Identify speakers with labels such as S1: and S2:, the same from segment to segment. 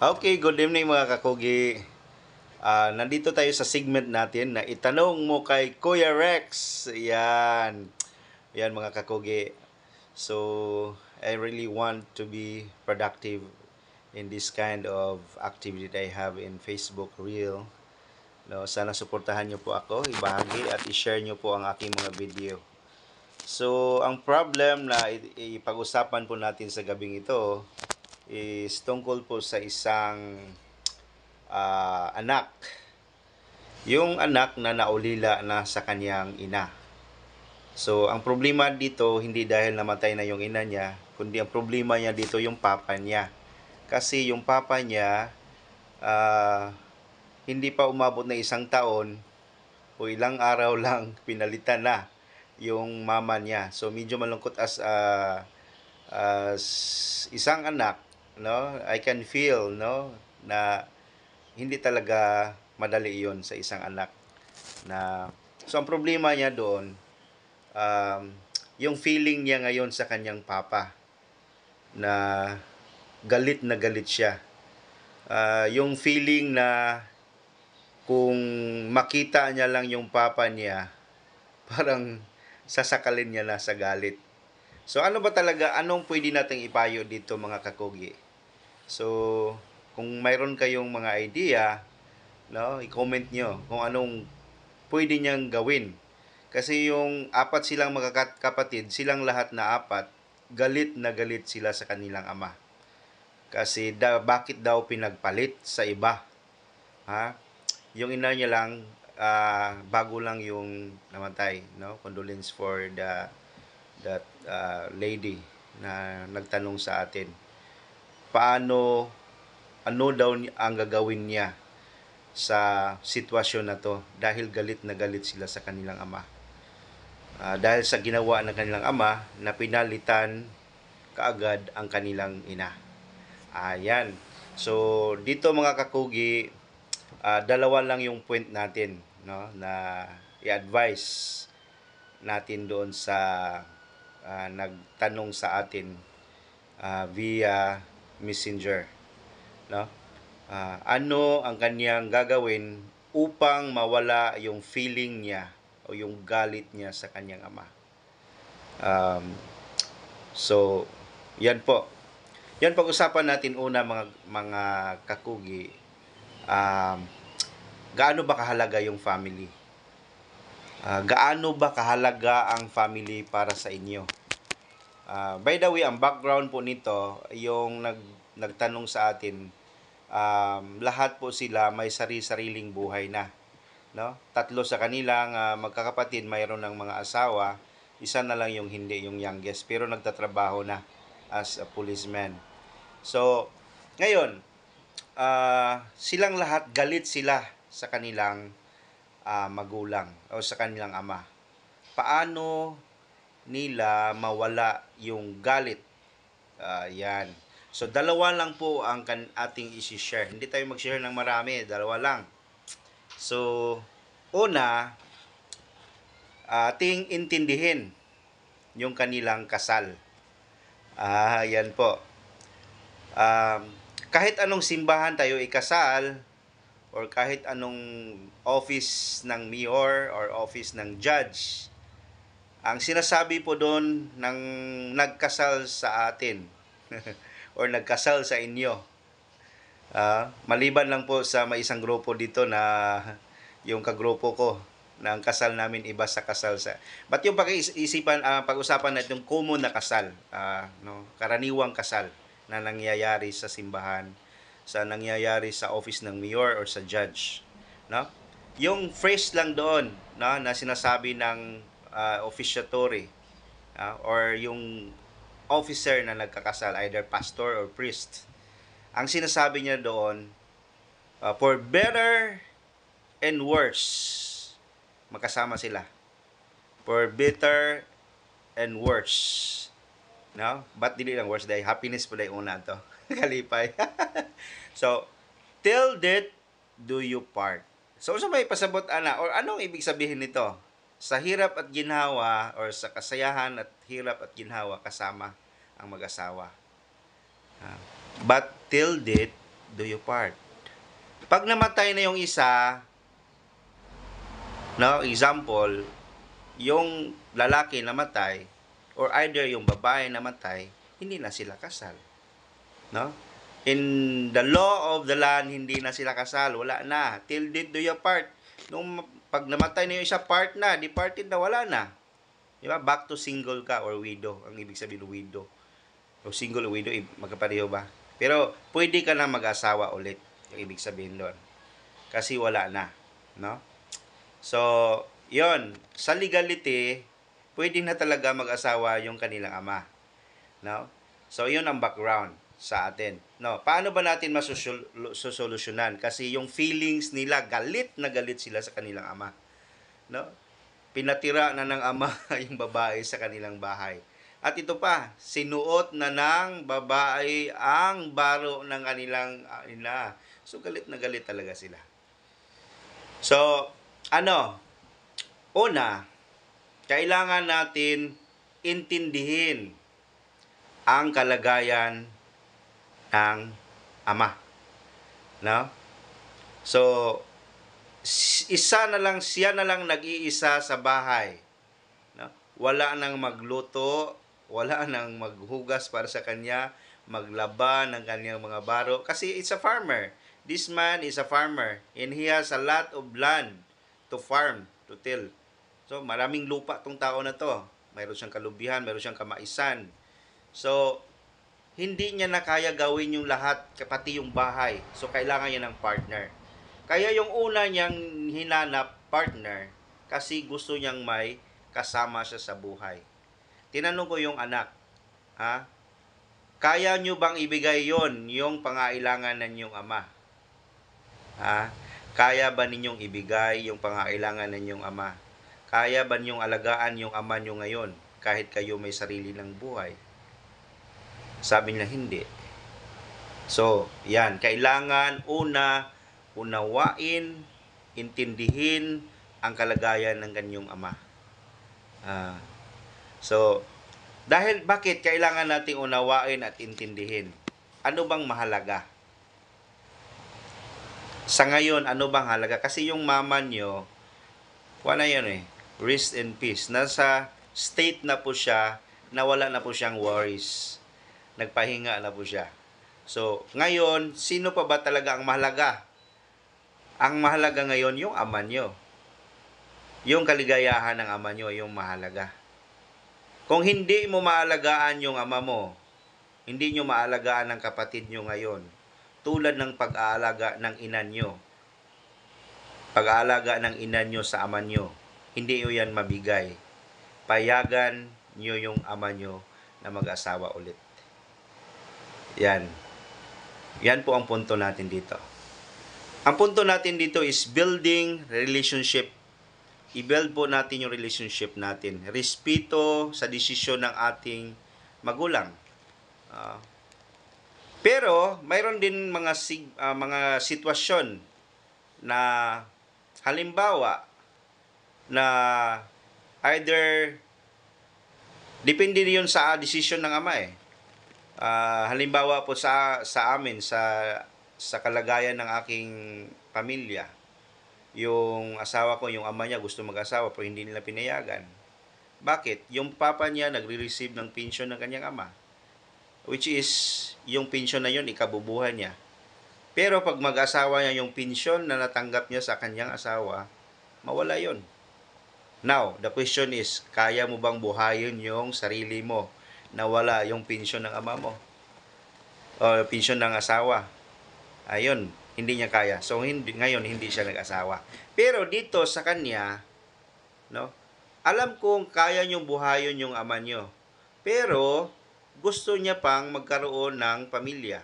S1: Okay, good evening mga kakugi. Nandito tayo sa segment natin na itanong mo kay Kuya Rex. Yan. Yan mga kakugi. So, I really want to be productive in this kind of activity that I have in Facebook Reel. No, sana suportahan niyo po ako, ibahagi at i-share niyo po ang aking mga video. So, ang problem na ipag-usapan po natin sa gabing ito is tungkol po sa isang anak. Yung anak na naulila na sa kanyang ina. So, ang problema dito, hindi dahil namatay na yung ina niya, kundi ang problema niya dito yung papa niya. Kasi yung papa niya, hindi pa umabot na 1 taon, o ilang araw lang, pinalitan na yung mama niya. So, medyo malungkot as isang anak, no? I can feel, no, na hindi talaga madali yon sa isang anak na so ang problema niya doon yung feeling niya ngayon sa kanyang papa na galit siya, yung feeling na kung makita niya lang yung papa niya parang sasakalin niya na sa galit. So ano ba talaga, anong pwede nating ipayo dito mga kakugi? So kung mayroon kayong mga idea, no, i-comment nyo kung anong pwede niyang gawin. Kasi yung apat silang magkakapatid, silang lahat na apat, galit na galit sila sa kanilang ama. Kasi bakit daw pinagpalit sa iba? Ha? Yung ina niya lang, bago lang yung namatay. No? Condolence for that lady na nagtanong sa atin. Ano daw ang gagawin niya sa sitwasyon na to dahil galit na galit sila sa kanilang ama. Dahil sa ginawa ng kanilang ama na pinalitan kaagad ang kanilang ina. Ayan. So, dito mga kakugi, dalawa lang yung point natin, no, na i-advise natin doon sa nagtanong sa atin via Messenger, no? Ano ang kanyang gagawin upang mawala yung feeling niya o yung galit niya sa kanyang ama. So, yan po. Yan pag-usapan natin una mga kakugi. Gaano ba kahalaga yung family? Gaano ba kahalaga ang family para sa inyo? By the way, ang background po nito, yung nagtanong sa atin, lahat po sila may sariling buhay na, no? 3 sa kanilang magkakapatid mayroon ng mga asawa, isa na lang yung hindi, yung youngest, pero nagtatrabaho na as a policeman. So ngayon, silang lahat galit sila sa kanilang magulang o sa kanilang ama. Paano nila mawala yung galit? Yan. So, dalawa lang po ang ating isi-share. Hindi tayo mag-share ng marami. Dalawa lang. So, una, ating intindihin yung kanilang kasal. Yan po. Kahit anong simbahan tayo ikasal, or kahit anong office ng mayor or office ng judge, ang sinasabi po doon ng nagkasal sa atin or nagkasal sa inyo, maliban lang po sa may isang grupo dito na yung kagrupo ko na ang kasal namin iba sa kasal sa, but yung pag-usapan natin yung common na kasal, no, karaniwang kasal na nangyayari sa simbahan, sa nangyayari sa office ng mayor or sa judge, no? Yung phrase lang doon, no, na sinasabi ng officiatory or yung officer na nagkakasal, either pastor or priest, ang sinasabi niya doon, for better and worse, magkasama sila. For better and worse. No? But dili lang worse, dahil happiness po dahil una to. Kalipay. So, till death do you part. So, may pasabot ana, or anong ibig sabihin nito? Sa hirap at ginhawa, or sa kasayahan at hirap at ginhawa, kasama ang mag-asawa. But till death do you part. Pag namatay na yung isa, no, example, yung lalaki namatay, or either yung babae namatay, hindi na sila kasal. No? In the law of the land, hindi na sila kasal. Wala na. Till death do you part. Nung pag namatay na yung isa, part na. Departed na, wala na. Diba? Back to single ka or widow. Ang ibig sabihin widow. O single o widow, magkapareho ba? Pero pwede ka na mag-asawa ulit. Yung ibig sabihin doon. Kasi wala na. No? So, yon, sa legality, pwede na talaga mag-asawa yung kanilang ama. No? So, yun ang background sa atin. No, paano ba natin masosolusyonan? Kasi yung feelings nila, galit na galit sila sa kanilang ama. No? Pinatira na ng ama yung babae sa kanilang bahay. At ito pa, sinuot na ng babae ang baro ng kanilang ina. So, galit na galit talaga sila. So, una, kailangan natin intindihin ang kalagayan ng ama. No? So, siya na lang nag-iisa sa bahay. No? Wala nang magluto, wala nang maghugas para sa kanya, maglaba ng kanyang mga baro. Kasi it's a farmer. This man is a farmer and he has a lot of land to farm, to till. So, maraming lupa tong tao na to. Mayroon siyang kalubihan, mayroon siyang kamaisan. So, hindi niya na kaya gawin yung lahat, pati yung bahay. So, kailangan niya ng partner. Kaya yung una niyang hinanap partner, kasi gusto niyang may kasama siya sa buhay. Tinanong ko yung anak, kaya niyo bang ibigay yon yung pangailangan ng inyong ama? Kaya ba ninyong ibigay yung pangailangan ng inyong ama? Kaya ba ninyong alagaan yung ama niyo ngayon, kahit kayo may sarili ng buhay? Sabi niya, hindi. So, yan. Kailangan unawain, intindihin ang kalagayan ng kanyang ama. So, bakit kailangan nating unawain at intindihin? Ano bang mahalaga? Sa ngayon, ano bang halaga? Kasi yung mama nyo, wala yan rest in peace. Nasa state na po siya, na wala na po siyang worries. Nagpahinga na po siya. So, ngayon, sino pa ba talaga ang mahalaga? Ang mahalaga ngayon, yung ama nyo. Yung kaligayahan ng ama nyo, yung mahalaga. Kung hindi mo maalagaan yung ama mo, hindi nyo maalagaan ng kapatid nyo ngayon, tulad ng pag-aalaga ng ina nyo, pag-aalaga ng ina nyo sa ama nyo, hindi nyo yan mabigay. Payagan nyo yung ama nyo na mag-asawa ulit. Yan. Yan po ang punto natin dito. Ang punto natin dito is building relationship. I-build po natin yung relationship natin. Respeto sa desisyon ng ating magulang. Pero mayroon din mga sitwasyon na halimbawa na either depende yun sa desisyon ng ama halimbawa po sa amin sa kalagayan ng aking pamilya, yung asawa ko, yung ama niya gusto mag-asawa pero hindi nila pinayagan. Bakit? Yung papa niya nagre-receive ng pensyon ng kanyang ama, which is yung pensyon na yun ikabubuhay niya. Pero pag mag-asawa niya, yung pensyon na natanggap niya sa kanyang asawa, mawala yun. Now, the question is, kaya mo bang buhayin yung sarili mo na wala yung pensyon ng ama mo o pensyon ng asawa? Ayun, hindi niya kaya. So, ngayon, hindi siya nag-asawa. Pero dito sa kanya, no, alam kong kaya niyong buhayin yung ama niyo. Pero, gusto niya pang magkaroon ng pamilya.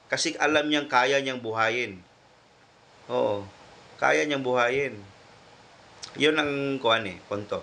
S1: Kasi alam niyang kaya niyang buhayin. Oo, kaya niyang buhayin. Yun ang punto.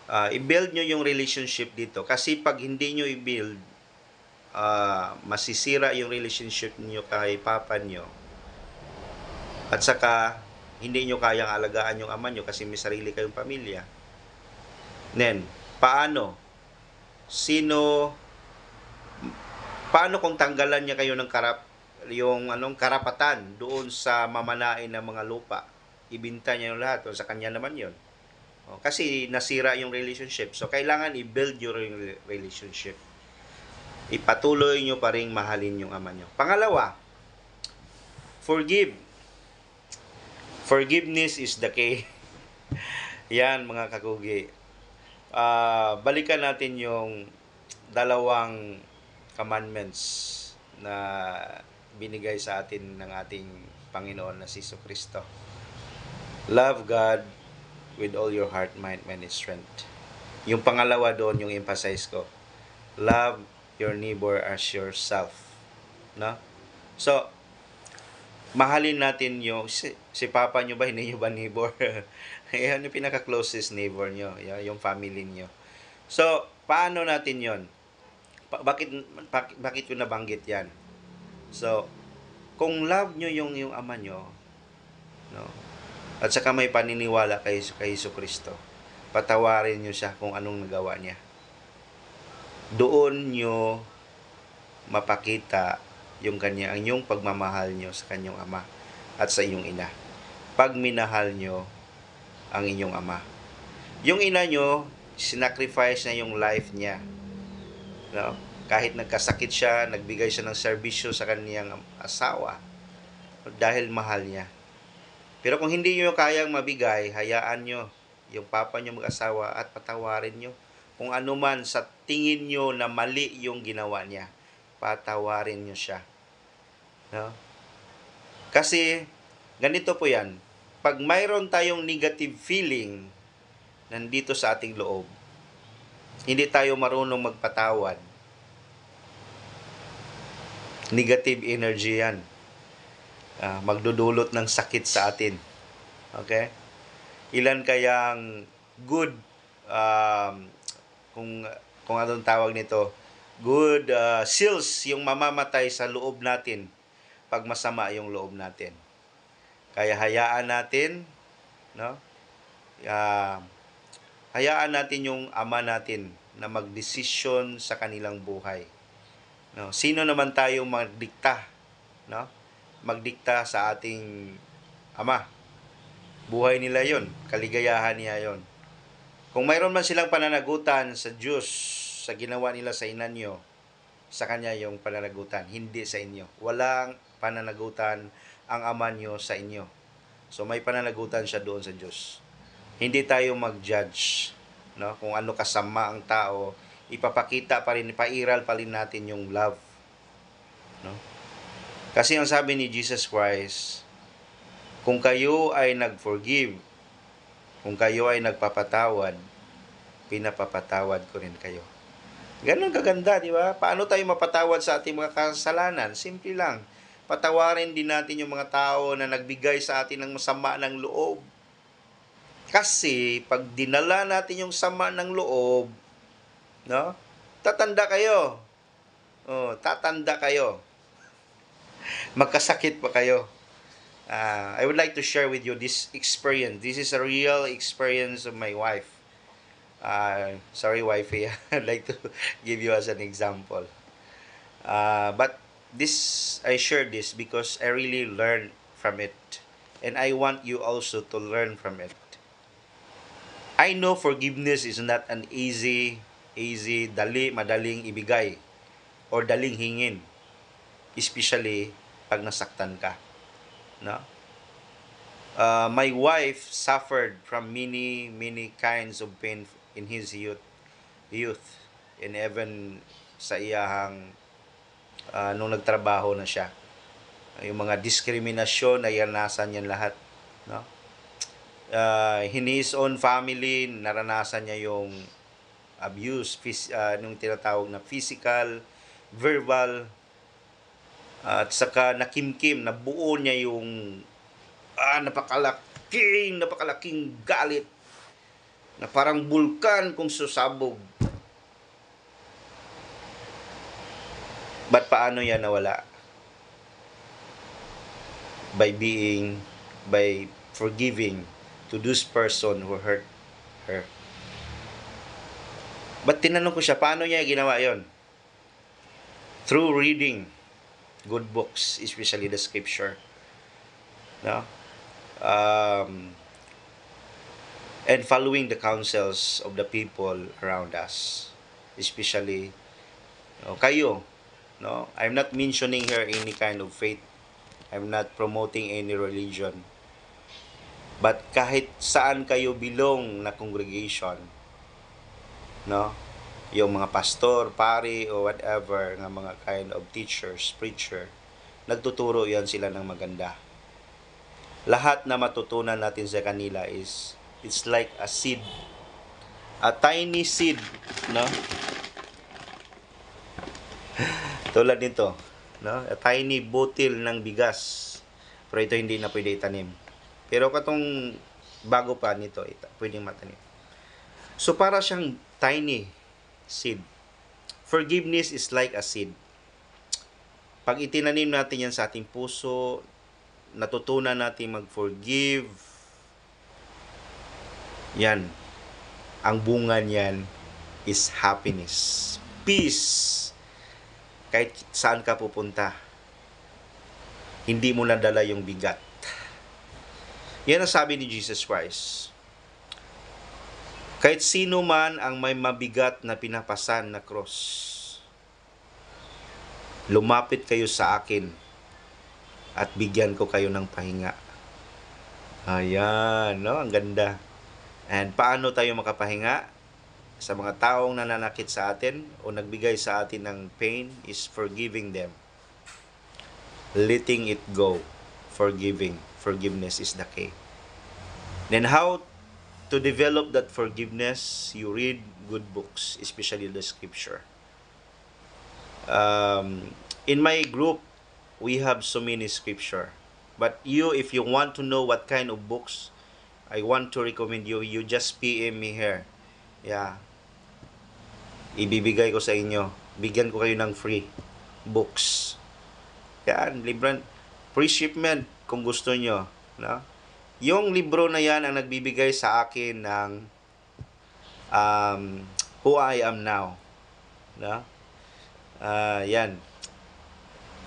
S1: I-build nyo yung relationship dito. Kasi pag hindi nyo i-build, masisira yung relationship niyo kay papa nyo. At saka, hindi nyo kayang alagaan yung ama nyo kasi may sarili kayong pamilya. Then, paano kung tanggalan niya kayo ng yung anong karapatan doon sa mamanain ng mga lupa. Ibinta niya yung lahat. O sa kanya naman yon. Kasi nasira yung relationship. So, kailangan i-build yung relationship. Ipatuloy nyo pa rin mahalin yung ama nyo. Pangalawa, forgive. Forgiveness is the key. Yan, mga kakugi. Balikan natin yung dalawang commandments na binigay sa atin ng ating Panginoon na si Kristo. Love God with all your heart, mind, and strength. Yung pangalawa doon, yung emphasize ko. Love your neighbor as yourself. No? So, mahalin natin yung, si Papa nyo ba, hindi nyo ba neighbor? Yan yung pinaka-closest neighbor nyo, yung family nyo. So, paano natin yon? Bakit ko nabanggit yan? So, kung love nyo yung ama nyo, no? At saka may paniniwala kay Kristo, patawarin nyo siya kung anong nagawa niya. Doon nyo mapakita yung inyong pagmamahal nyo sa kanyang ama at sa inyong ina. Pag minahal nyo ang inyong ama. Yung ina nyo, sinacrifice na yung life niya. No? Kahit nagkasakit siya, nagbigay siya ng serbisyo sa kanyang asawa dahil mahal niya. Pero kung hindi nyo kayang mabigay, hayaan nyo yung papa nyo mag-asawa at patawarin nyo. Kung ano man sa tingin nyo na mali yung ginawa niya, patawarin nyo siya. No? Kasi, ganito po yan. Pag mayroon tayong negative feeling nandito sa ating loob, hindi tayo marunong magpatawad. Negative energy yan. Magdudulot ng sakit sa atin. Okay? Ilan kayang good, kung anong tawag nito, good seals yung mamamatay sa loob natin pag masama yung loob natin. Kaya hayaan natin, no? Hayaan natin yung ama natin na magdesisyon sa kanilang buhay. No? Sino naman tayo magdikta, no? Magdikta sa ating ama. Buhay nila yon, kaligayahan niya yon. Kung mayroon man silang pananagutan sa Diyos, sa ginawa nila sa ina nyo, sa Kanya yung pananagutan, hindi sa inyo. Walang pananagutan ang ama nyo sa inyo. So may pananagutan siya doon sa Diyos. Hindi tayo mag-judge, no? Kung ano kasama ang tao, ipapakita pa rin, ipairal pa rin natin yung love. No? Kasi ang sabi ni Jesus Christ, kung kayo ay nag-forgive, kung kayo ay nagpapatawad, pinapapatawad ko rin kayo. Ganon kaganda, di ba? Paano tayo mapatawad sa ating mga kasalanan? Simple lang. Patawarin din natin yung mga tao na nagbigay sa atin ng masama ng loob. Kasi, pag dinala natin yung sama ng loob, no? Tatanda kayo. Tatanda kayo. Magkasakit pa kayo. I would like to share with you this experience. This is a real experience of my wife. Sorry, wifey. I'd like to give you as an example. But I share this because I really learned from it. And I want you also to learn from it. I know forgiveness is not an easy, madaling ibigay or daling hingin. Especially pag nasaktan ka. No? My wife suffered from many kinds of pain in his youth and even sa iyahang nung nagtrabaho na siya. Yung mga diskriminasyon ay naranasan niya lahat. No? In his own family, naranasan niya yung abuse, nung tinatawag na physical, verbal, at saka nakimkim, nabuo niya yung napakalaking galit na parang bulkan kung susabog. But paano yan nawala? By forgiving to this person who hurt her. But tinanong ko siya, paano niya ginawa yon? Through reading good books, especially the scripture, no? Um, and following the counsels of the people around us, especially kayo, no? I'm not mentioning here any kind of faith. I'm not promoting any religion. But kahit saan kayo belong na congregation, no? Yung mga pastor, pari, o whatever, nga mga kind of teachers, preacher, nagtuturo yan sila ng maganda. Lahat na matutunan natin sa kanila is, it's like a seed. A tiny seed, no? Tulad nito, no? A tiny butil ng bigas. Pero ito hindi na pwede itanim. Pero katong bago pa nito, pwedeng matanim. So para siyang tiny seed. Forgiveness is like a seed. Pag itinanim natin yan sa ating puso, natutunan natin mag-forgive, yan, ang bunga niyan is happiness, peace. Kahit saan ka pupunta, hindi mo nadala yung bigat. Yan ang sabi ni Jesus Christ. Kahit sino man ang may mabigat na pinapasan na cross, lumapit kayo sa akin at bigyan ko kayo ng pahinga. Ayan, no? Ang ganda. And paano tayo makapahinga? Sa mga taong nananakit sa atin o nagbigay sa atin ng pain is forgiving them. Letting it go. Forgiving. Forgiveness is the key. Then how to develop that forgiveness? You read good books, especially the scripture. In my group, we have so many scripture. But if you want to know what kind of books, I want to recommend you just PM me here. Yeah. Ibibigay ko sa inyo. Bigyan ko kayo ng free books. Yan, libran, free shipment kung gusto nyo. No? Yung libro na yan ang nagbibigay sa akin ng Who I Am Now. No? Yan.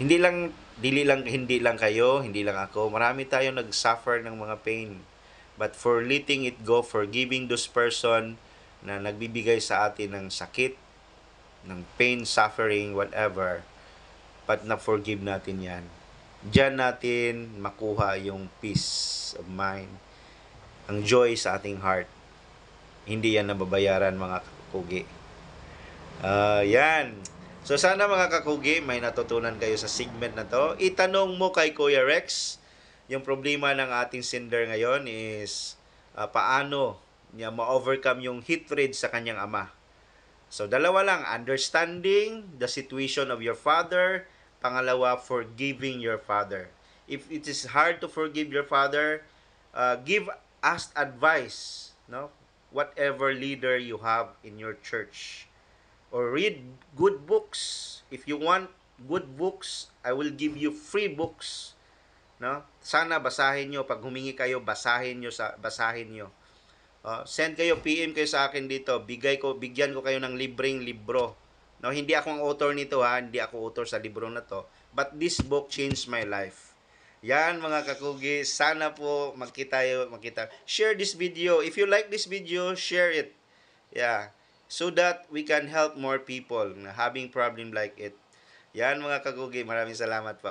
S1: Hindi lang kayo, hindi lang ako. Marami tayong nag-suffer ng mga pain. But for letting it go, forgiving those person na nagbibigay sa atin ng sakit, ng pain, suffering, whatever, but na-forgive natin yan. Diyan natin makuha yung peace of mind, ang joy sa ating heart. Hindi yan nababayaran, mga kakugi. Yan. So sana mga kakugi, may natutunan kayo sa segment na to. Itanong mo kay Kuya Rex, yung problema ng ating sender ngayon is paano niya ma-overcome yung hatred sa kanyang ama. So dalawa lang, understanding the situation of your father, pangalawa, forgiving your father. If it is hard to forgive your father, give us advice, no? Whatever leader you have in your church. Or read good books. If you want good books, I will give you free books. No? Sana basahin nyo. Pag humingi kayo, basahin nyo. Send kayo, PM kayo sa akin dito. Bigyan ko kayo ng libreng libro. No, hindi ako ang author nito ha. Hindi ako author sa libro na to. But this book changed my life. Yan mga kakugi. Sana po magkita. Share this video. If you like this video, share it. Yeah. So that we can help more people na having problem like it. Yan mga kakugi. Maraming salamat po.